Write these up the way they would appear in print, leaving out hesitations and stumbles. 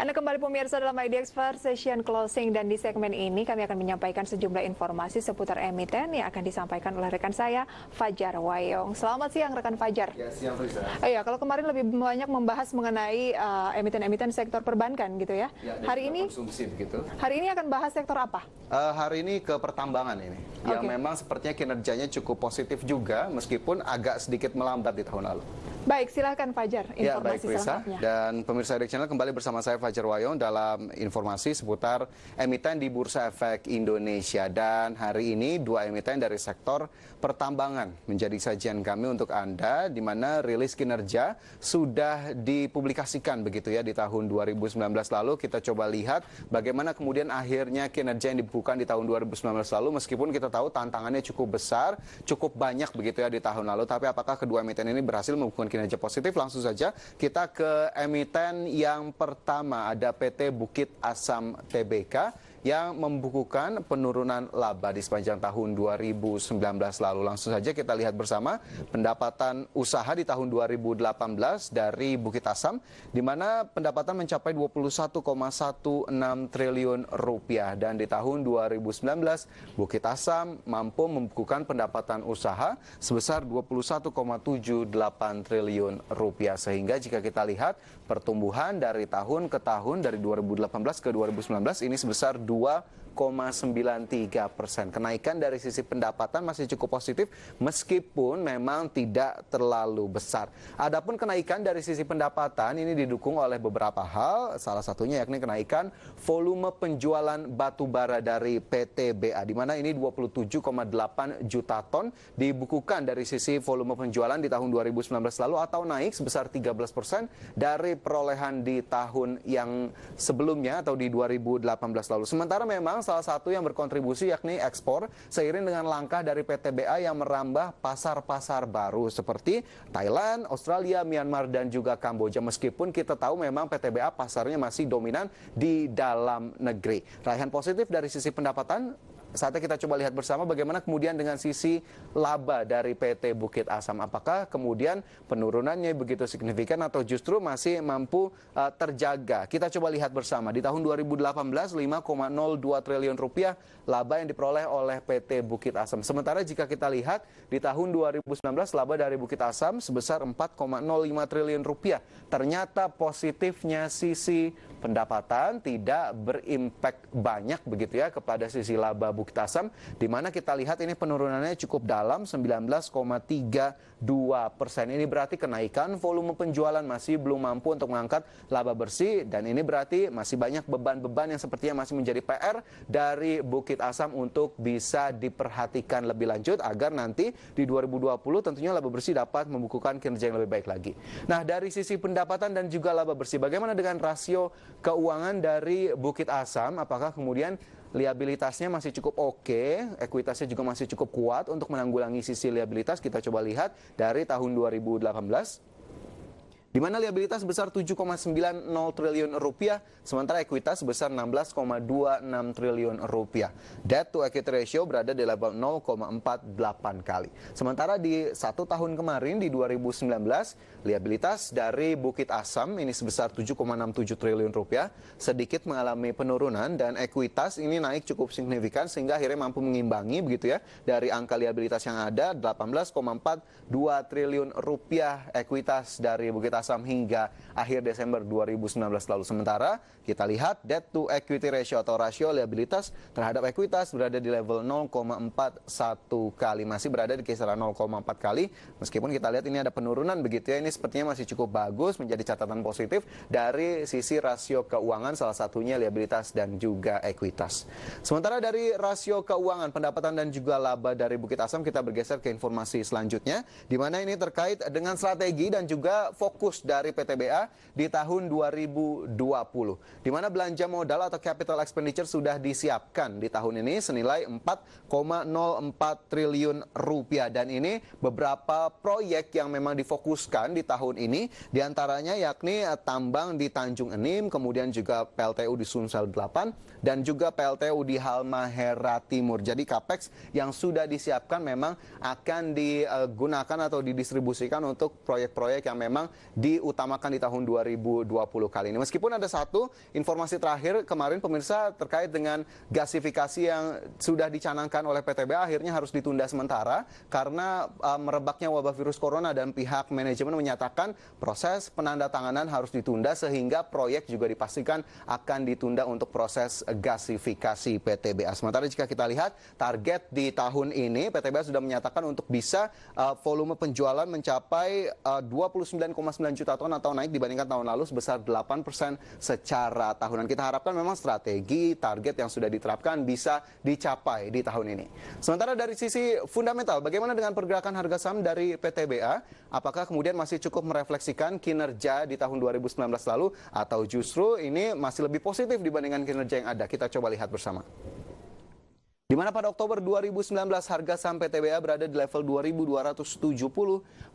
Anda kembali pemirsa dalam IDX Session Closing, dan di segmen ini kami akan menyampaikan sejumlah informasi seputar emiten yang akan disampaikan oleh rekan saya, Fajar Wayong. Selamat siang rekan Fajar. Ya, siang Frisa. Iya, kalau kemarin lebih banyak membahas mengenai emiten-emiten sektor perbankan gitu ya. Hari ini konsumsi begitu. Hari ini akan bahas sektor apa? Hari ini ke pertambangan ini. Yang memang sepertinya kinerjanya cukup positif juga meskipun agak sedikit melambat di tahun lalu. Baik, silahkan Fajar, informasi baik, Frisa. selengkapnya. Dan pemirsa IDX Channel kembali bersama saya Fajar Wayong dalam informasi seputar emiten di Bursa Efek Indonesia. Dan hari ini dua emiten dari sektor pertambangan menjadi sajian kami untuk Anda, di mana rilis kinerja sudah dipublikasikan begitu ya di tahun 2019 lalu. Kita coba lihat bagaimana kemudian akhirnya kinerja yang dibukukan di tahun 2019 lalu, meskipun kita tahu tantangannya cukup besar, cukup banyak begitu ya di tahun lalu. Tapi apakah kedua emiten ini berhasil membukukan kinerja positif? Langsung saja kita ke emiten yang pertama, ada PT Bukit Asam Tbk yang membukukan penurunan laba di sepanjang tahun 2019 lalu. Langsung saja kita lihat bersama pendapatan usaha di tahun 2018 dari Bukit Asam, di mana pendapatan mencapai 21,16 triliun rupiah. Dan di tahun 2019 Bukit Asam mampu membukukan pendapatan usaha sebesar 21,78 triliun rupiah. Sehingga jika kita lihat pertumbuhan dari tahun ke tahun, dari 2018 ke 2019 ini sebesar 2,93%. Kenaikan dari sisi pendapatan masih cukup positif meskipun memang tidak terlalu besar. Adapun kenaikan dari sisi pendapatan ini didukung oleh beberapa hal, salah satunya yakni kenaikan volume penjualan batu bara dari PTBA, di mana ini 27,8 juta ton dibukukan dari sisi volume penjualan di tahun 2019 lalu, atau naik sebesar 13% dari perolehan di tahun yang sebelumnya atau di 2018 lalu. Sementara memang salah satu yang berkontribusi yakni ekspor, seiring dengan langkah dari PTBA yang merambah pasar-pasar baru seperti Thailand, Australia, Myanmar, dan juga Kamboja. Meskipun kita tahu memang PTBA pasarnya masih dominan di dalam negeri. Raihan positif dari sisi pendapatan. Saatnya kita coba lihat bersama bagaimana kemudian dengan sisi laba dari PT Bukit Asam. Apakah kemudian penurunannya begitu signifikan atau justru masih mampu terjaga? Kita coba lihat bersama. Di tahun 2018, 5,02 triliun rupiah laba yang diperoleh oleh PT Bukit Asam. Sementara jika kita lihat di tahun 2019 laba dari Bukit Asam sebesar 4,05 triliun rupiah. Ternyata positifnya sisi pendapatan tidak berimpak banyak begitu ya kepada sisi laba Bukit Asam, di mana kita lihat ini penurunannya cukup dalam, 19,32%. Ini berarti kenaikan volume penjualan masih belum mampu untuk mengangkat laba bersih, dan ini berarti masih banyak beban-beban yang sepertinya masih menjadi PR dari Bukit Asam untuk bisa diperhatikan lebih lanjut agar nanti di 2020 tentunya laba bersih dapat membukukan kinerja yang lebih baik lagi. Nah, dari sisi pendapatan dan juga laba bersih, bagaimana dengan rasio keuangan dari Bukit Asam? Apakah kemudian liabilitasnya masih cukup oke, ekuitasnya juga masih cukup kuat untuk menanggulangi sisi liabilitas? Kita coba lihat dari tahun 2018. Di mana liabilitas sebesar 7,90 triliun rupiah, sementara ekuitas sebesar 16,26 triliun rupiah. Debt to equity ratio berada di level 0,48 kali. Sementara di satu tahun kemarin, di 2019, liabilitas dari Bukit Asam ini sebesar 7,67 triliun rupiah, sedikit mengalami penurunan, dan ekuitas ini naik cukup signifikan sehingga akhirnya mampu mengimbangi begitu ya dari angka liabilitas yang ada, 18,42 triliun rupiah ekuitas dari Bukit Asam hingga akhir Desember 2019 lalu. Sementara kita lihat debt to equity ratio atau rasio liabilitas terhadap ekuitas berada di level 0,41 kali, masih berada di kisaran 0,4 kali. Meskipun kita lihat ini ada penurunan begitu ya, ini sepertinya masih cukup bagus, menjadi catatan positif dari sisi rasio keuangan, salah satunya liabilitas dan juga ekuitas. Sementara dari rasio keuangan, pendapatan dan juga laba dari Bukit Asam, kita bergeser ke informasi selanjutnya, di mana ini terkait dengan strategi dan juga fokus dari PTBA di tahun 2020, di mana belanja modal atau capital expenditure sudah disiapkan di tahun ini senilai 4,04 triliun rupiah, dan ini beberapa proyek yang memang difokuskan di tahun ini, diantaranya yakni tambang di Tanjung Enim, kemudian juga PLTU di Sumsel 8, dan juga PLTU di Halmahera Timur. Jadi capex yang sudah disiapkan memang akan digunakan atau didistribusikan untuk proyek-proyek yang memang diutamakan di tahun 2020 kali ini. Meskipun ada satu informasi terakhir kemarin pemirsa terkait dengan gasifikasi yang sudah dicanangkan oleh PTBA akhirnya harus ditunda sementara karena merebaknya wabah virus corona dan pihak manajemen menyatakan proses penandatanganan harus ditunda sehingga proyek juga dipastikan akan ditunda untuk proses gasifikasi PTBA. Sementara jika kita lihat target di tahun ini PTBA sudah menyatakan untuk bisa volume penjualan mencapai 29,9 juta ton atau naik dibandingkan tahun lalu sebesar 8% secara tahunan. Kita harapkan memang strategi target yang sudah diterapkan bisa dicapai di tahun ini. Sementara dari sisi fundamental, bagaimana dengan pergerakan harga saham dari PTBA? Apakah kemudian masih cukup merefleksikan kinerja di tahun 2019 lalu atau justru ini masih lebih positif dibandingkan kinerja yang ada? Kita coba lihat bersama. Di mana pada Oktober 2019 harga saham PTBA berada di level 2.270,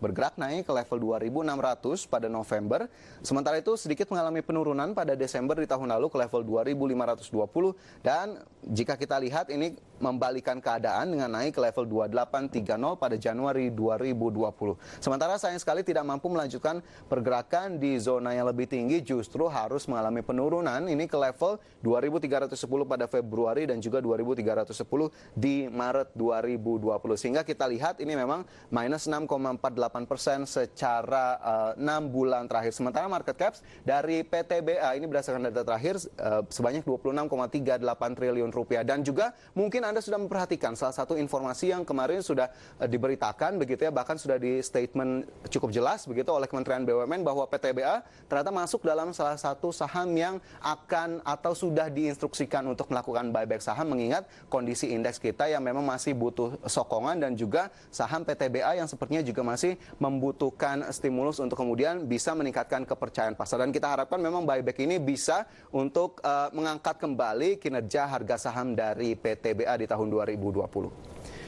bergerak naik ke level 2.600 pada November. Sementara itu sedikit mengalami penurunan pada Desember di tahun lalu ke level 2.520 dan jika kita lihat ini membalikan keadaan dengan naik ke level 2830 pada Januari 2020. Sementara sayang sekali tidak mampu melanjutkan pergerakan di zona yang lebih tinggi, justru harus mengalami penurunan ini ke level 2.310 pada Februari dan juga 2.310 di Maret 2020 sehingga kita lihat ini memang minus 6,48% secara 6 bulan terakhir. Sementara market caps dari PTBA ini berdasarkan data terakhir sebanyak 26,38 triliun rupiah dan juga mungkin Anda sudah memperhatikan salah satu informasi yang kemarin sudah diberitakan begitu ya, bahkan sudah di statement cukup jelas begitu oleh Kementerian BUMN bahwa PTBA ternyata masuk dalam salah satu saham yang akan atau sudah diinstruksikan untuk melakukan buyback saham mengingat kondisi indeks kita yang memang masih butuh sokongan dan juga saham PTBA yang sepertinya juga masih membutuhkan stimulus untuk kemudian bisa meningkatkan kepercayaan pasar dan kita harapkan memang buyback ini bisa untuk mengangkat kembali kinerja harga saham dari PTBA di tahun 2020.